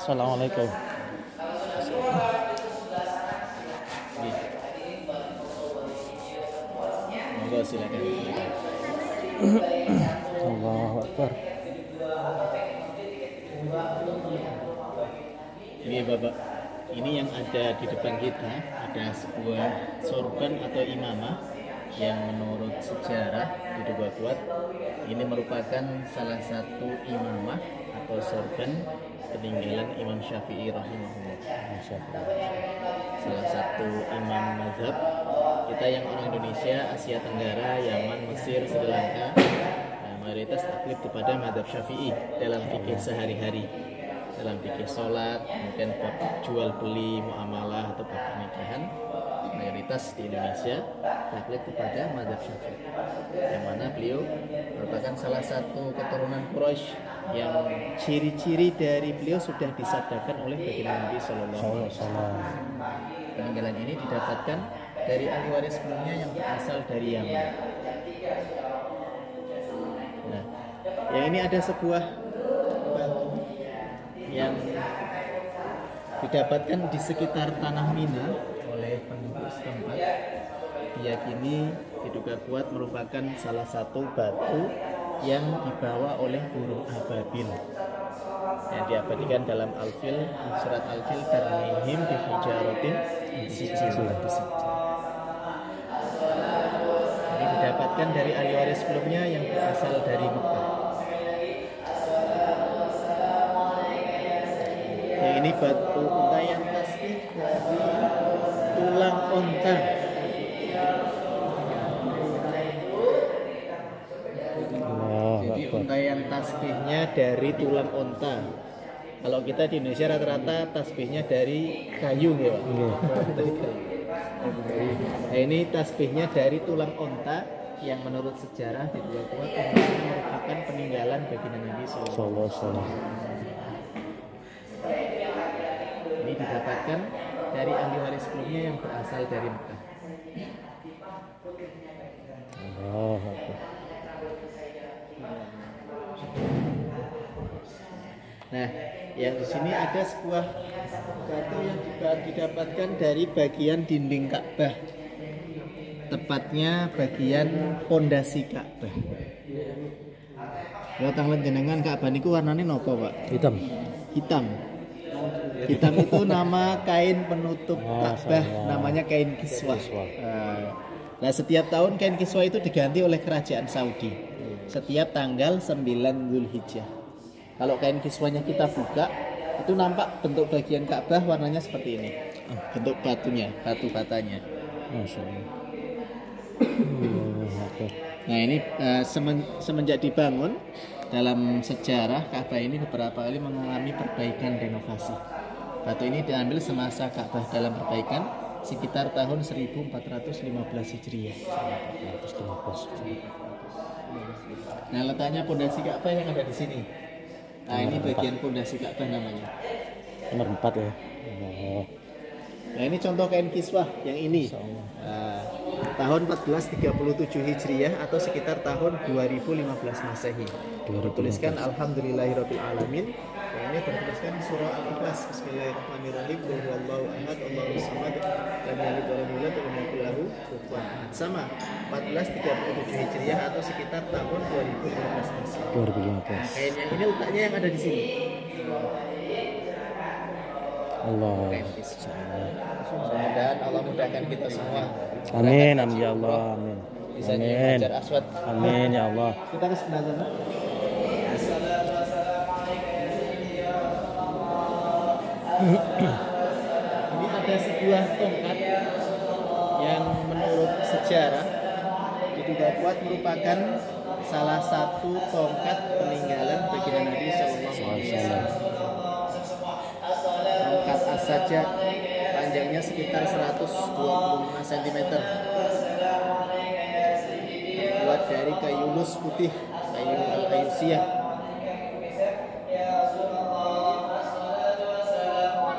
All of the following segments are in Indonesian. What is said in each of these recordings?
Assalamualaikum. Monggo silakan. Allahu Akbar. Ini Bapak, ini yang ada di depan kita ada sebuah sorban atau imamah yang menurut sejarah diduga kuat ini merupakan salah satu imamah atau sorban peninggalan Imam Syafi'i rahimahullah. Salah satu imam mazhab kita yang orang Indonesia, Asia Tenggara, Yaman, Mesir, Sri Lanka, mayoritas taklid kepada mazhab Syafi'i dalam fikih sehari-hari, dalam fikih sholat, kemudian bab jual beli, muamalah atau bab pernikahan. Mayoritas di Indonesia taklid kepada mazhab Syafi'i, yang mana beliau merupakan salah satu keturunan Quraisy yang ciri-ciri dari beliau sudah disabdakan oleh baginda Nabi Sallallahu Alaihi Wasallam. Peninggalan ini didapatkan dari ahli waris sebelumnya yang berasal dari Yaman. Nah, yang ini ada sebuah batu yang didapatkan di sekitar tanah Mina oleh penduduk setempat. Diyakini diduga kuat merupakan salah satu batu yang dibawa oleh burung ababil yang diabadikan dalam Al-Fil, surat Al-Fil, tarmihim bi hijaratin sijil. Ini didapatkan dari ahli waris sebelumnya yang berasal dari Mekah. Yang ini batu untayan tasbih dari tulang onta. Jadi untayan tasbihnya dari tulang onta. Kalau kita di Indonesia rata-rata tasbihnya dari kayu ya Pak. Nah, ini tasbihnya dari tulang onta yang menurut sejarah diduga kuat merupakan peninggalan baginda Nabi Sallallahu Alaihi Wasallam. Ini didapatkan dari ahli waris sebelumnya yang berasal dari Mekah. Nah, yang di sini ada sebuah batu yang didapatkan dari bagian dinding Ka'bah, tepatnya bagian pondasi Ka'bah. Kalau tanglet jenengan Ka'bah niku warnane nopo Pak? Hitam. Hitam. Hitam itu nama kain penutup Ka'bah, namanya kain kiswah. Nah, setiap tahun kain kiswah itu diganti oleh kerajaan Saudi setiap tanggal 9 Zulhijjah. Kalau kain kiswahnya kita buka, itu nampak bentuk bagian Ka'bah warnanya seperti ini. Bentuk batunya, batu batanya. Masya Allah. Nah, ini semenjak dibangun dalam sejarah Ka'bah ini beberapa kali mengalami perbaikan renovasi. Batu ini diambil semasa Ka'bah dalam perbaikan sekitar tahun 1415 Hijriah. Nah, letaknya pondasi Ka'bah yang ada di sini. Nah, ini bagian pondasi Ka'bah namanya. Nomor 4 ya. Nah, ini contoh kain kiswah yang ini. Tahun 1437 Hijriah atau sekitar tahun 2015 Masehi. Bertuliskan Alhamdulillahirabbil alamin. Yang ini bertuliskan surah Al-Ikhlas. Bismillahirrahmanirrahim. Qul huwallahu ahad, Allahus samad, lam yalid wa lam yulad wa lam yakul lahu kufuwan ahad. Sama 1437 Hijriah atau sekitar tahun 2015 Masehi. 2015. Nah, kain yang ini letaknya yang ada di sini. Allah. Mudah-mudahan Allah mudahkan kita semua. Amin, amin ya Allah, amin. Bisa di Amin. Hajar Aswad. Amin ya Allah. Kita ke sebelah sana. Ini ada sebuah tongkat yang menurut sejarah diduga kuat merupakan salah satu tongkat peninggalan baginda Nabi Sallallahu Alaihi Wasallam. Tongkat as-saja panjangnya sekitar 125 cm. Terbuat dari kayu lus putih, kayu al-ayusiyah.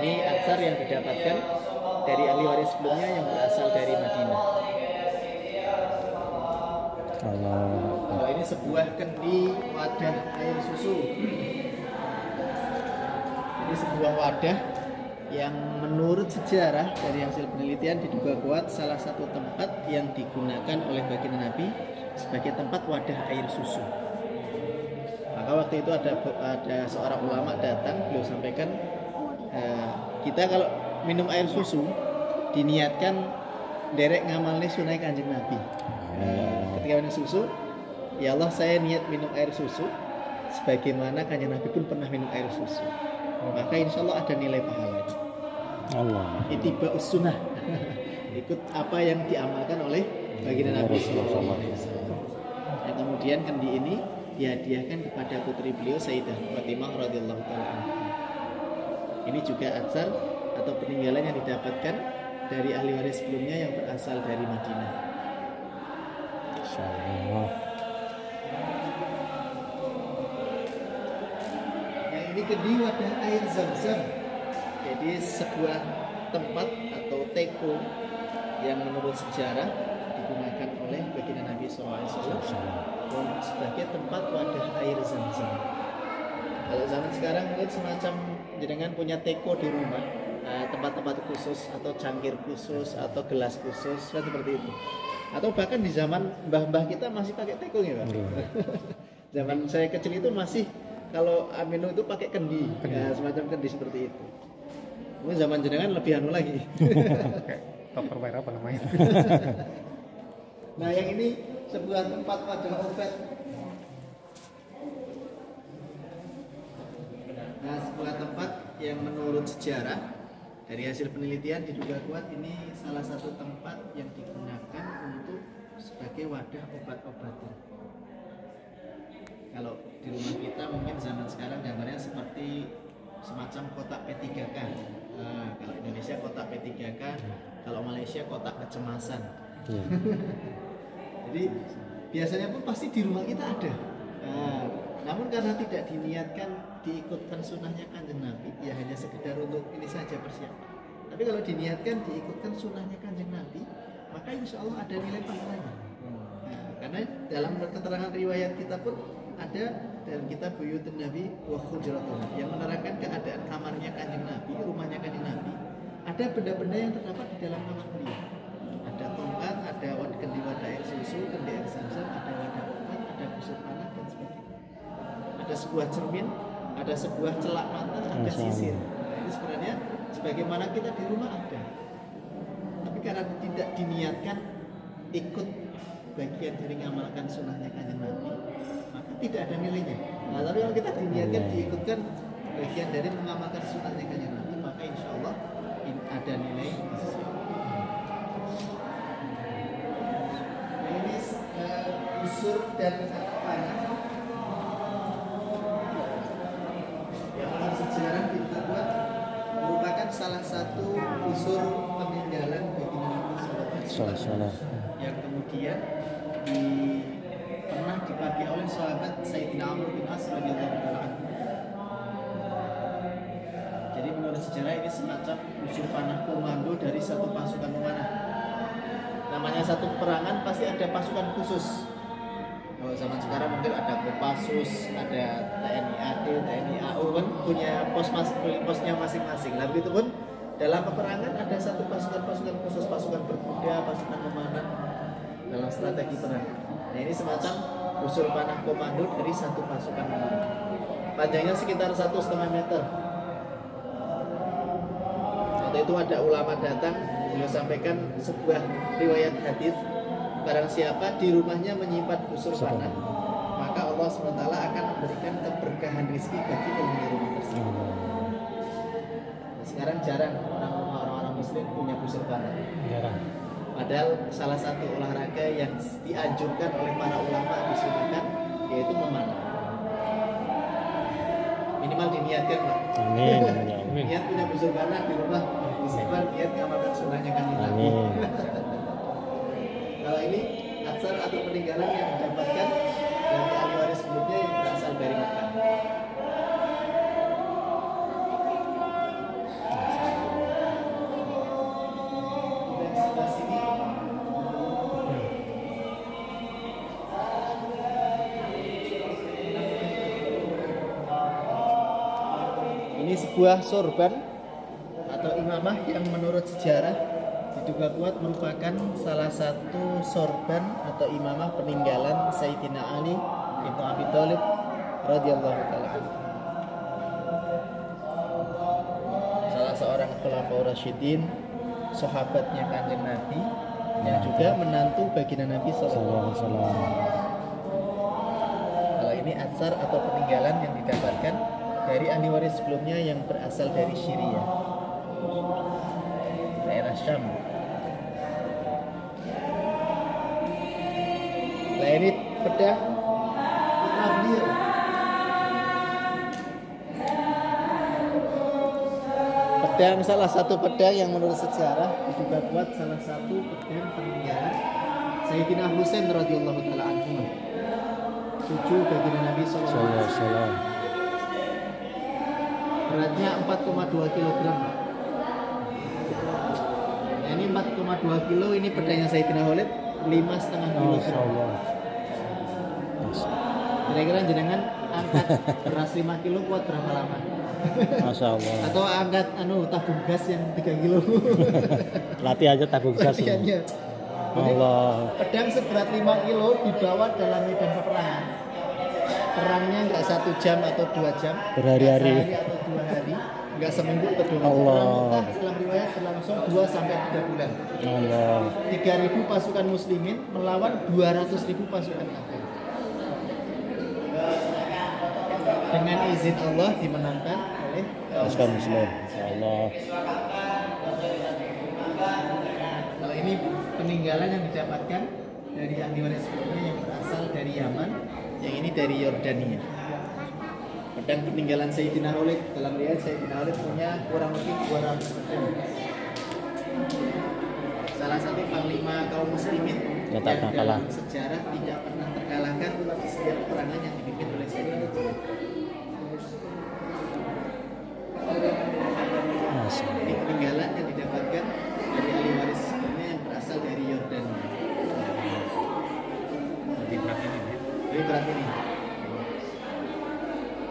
Ini atsar yang didapatkan dari ahli waris sebelumnya yang berasal dari Madinah. Kalau ini sebuah kendi wadah air susu. Jadi Ini sebuah wadah yang menurut sejarah dari hasil penelitian diduga kuat salah satu tempat yang digunakan oleh baginda Nabi sebagai tempat wadah air susu. Maka waktu itu ada seorang ulama datang, beliau sampaikan, kita kalau minum air susu diniatkan derek ngamalnya sunai kanjeng Nabi. Ketika minum susu, ya Allah saya niat minum air susu sebagaimana kanjeng Nabi pun pernah minum air susu. Maka insya Allah ada nilai pahalanya. Allah. Ittiba'us sunnah. Ikut apa yang diamalkan oleh baginda Nabi SAW. Yang kemudian kendi ini dihadiahkan kepada putri beliau Sayyidah Fatimah radhiyallahu taala. Ini juga atsar atau peninggalan yang didapatkan dari ahli waris sebelumnya yang berasal dari Madinah. Insyaallah. Yang ini kendi wadah air Zam-Zam. Jadi sebuah tempat atau teko yang menurut sejarah digunakan oleh baginda Nabi SAW sebagai tempat wadah air Zam-Zam. Kalau zaman sekarang mungkin semacam jenengan punya teko di rumah, tempat-tempat khusus atau cangkir khusus atau gelas khusus kan seperti itu. Atau bahkan di zaman mbah-mbah kita masih pakai teko ya, Pak. Zaman saya kecil itu masih kalau minum itu pakai kendi. Ya, semacam kendi seperti itu. Mungkin zaman jenengan lebih anu lagi. Tupperware apa namanya? Nah, yang ini sebuah tempat wadah obat. Nah, sebuah tempat yang menurut sejarah dari hasil penelitian diduga kuat ini salah satu tempat yang digunakan untuk sebagai wadah obat-obatan. Kalau di rumah kita mungkin zaman sekarang gambarnya seperti semacam kotak P3K. Nah, kalau Indonesia kotak P3K, kalau Malaysia kotak kecemasan. Jadi biasanya pun pasti di rumah kita ada. Nah, namun karena tidak diniatkan diikutkan sunnahnya kanjeng Nabi, ya hanya sekedar untuk ini saja persiapan. Tapi kalau diniatkan diikutkan sunnahnya kanjeng Nabi, maka insya Allah ada nilai pahalanya. Nah, karena dalam keterangan riwayat kita pun ada dalam kitab Buyutun Nabi wa Hujratuh yang menerangkan keadaan kamarnya kanjeng Nabi, rumahnya kanjeng Nabi. Ada benda-benda yang terdapat di dalam kamar beliau. Ada tongkat, ada kendi wadah air susu, kendi air Zam-Zam, ada wadah obat, ada busur panah dan sebagainya. Ada sebuah cermin, ada sebuah celak mata, ada sisir. Nah, ini sebenarnya sebagaimana kita di rumah ada. Tapi karena tidak diniatkan ikut bagian dari mengamalkan sunnahnya kanjeng Nabi, maka tidak ada nilainya. Nah, tapi kalau kita diniatkan diikutkan bagian dari mengamalkan sunnahnya kanjeng Nabi, maka insya Allah ada nilai di sisi Allah. Nah, ini busur dan panah yang dalam sejarah kita buat merupakan salah satu busur peninggalan baginda Nabi SAW yang kemudian pernah dipakai oleh sahabat Sayyidina Amr bin As radhiyallahu anhu. Jadi menurut sejarah ini semacam busur panah komando dari satu pasukan pemanah. Namanya satu peperangan pasti ada pasukan khusus. Kalau zaman sekarang mungkin ada Kopassus, ada TNI AD, TNI AU kan punya posnya masing-masing. Lalu itu pun dalam peperangan ada satu pasukan khusus, pasukan berkuda, pasukan pemanah dalam strategi perang. Nah, ini semacam busur panah komando dari satu pasukan pemanah. Panjangnya sekitar 1,5 meter. Waktu itu ada ulama datang, beliau sampaikan sebuah riwayat hadis, barang siapa di rumahnya menyimpan busur panah, maka Allah SWT akan memberikan keberkahan rezeki bagi penghuni rumah tersebut. Nah, sekarang jarang orang-orang muslim punya busur panah. Jarang. Padahal salah satu olahraga yang dianjurkan oleh para ulama disunahkan yaitu memanah. Minimal diniatkan, Pak. Amin. Niat punya busur panah di rumah, disimpan, niat ngamalkan sunnahnya kanjeng Nabi. Kalau ini atsar atau peninggalan yang didapatkan dari ahli waris sebelumnya yang berasal dari Makkah. Dan sebelah sini ini Ini sebuah sorban atau imamah yang menurut sejarah diduga kuat merupakan salah satu sorban atau imamah peninggalan Sayyidina Ali ibnu Abi Thalib radhiyallahu taala anhu. Salah seorang khulafaur rasyidin, sahabatnya Kanjeng Nabi, yang juga menantu baginda Nabi sallallahu alaihi wasallam. Kalau ini atsar atau peninggalan yang didapatkan dari ahli waris sebelumnya yang berasal dari Syria, daerah Syam. Nah ini pedang Nabil. Pedang salah satu pedang yang menurut sejarah diduga kuat salah satu pedang peninggalan Sayyidina Husain radhiyallahu taala anhu, cucu baginda Nabi sallallahu alaihi wasallam. Beratnya 4,2 kg. Nah, ini 4,2 kilo, ini pedangnya Sayyidina Khalid 5,5 kilo. Kira-kira jenengan angkat beras 5 kilo kuat berapa lama? Masya Allah. Atau angkat tabung gas yang 3 kilo? Latih aja tabung gas. Latihannya. Allah. Pedang seberat 5 kilo dibawa dalam medan peperangan. Perangnya nggak 1 jam atau 2 jam, Berhari-hari. nggak sehari atau 2 hari, nggak seminggu atau 2 minggu. Allah. Perang dalam riwayat berlangsung 2 sampai 3 bulan. Allah. 3.000 pasukan muslimin melawan 200.000 pasukan kafir. Dengan izin Allah dimenangkan oleh Pasukan Muslim. Insya Allah. Kalau ini peninggalan yang didapatkan dari ahli waris sebelumnya yang berasal dari Yaman, yang ini dari Yordania. Pedang peninggalan Sayyidina Khalid, dalam riwayat Sayyidina Khalid punya kurang lebih 200 pedang. Salah satu panglima kaum muslimin Yang tak pernah kalah. dalam sejarah tidak pernah terkalahkan di setiap peperangan yang dipimpin oleh Sayyidina Khalid. Ini peninggalan yang didapatkan dari ahli waris sebelumnya yang berasal dari Yordania. Lebih berat ini.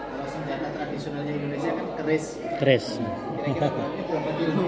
Kalau senjata tradisionalnya Indonesia kan keris. Keris. Kira-kira beratnya berapa kilo?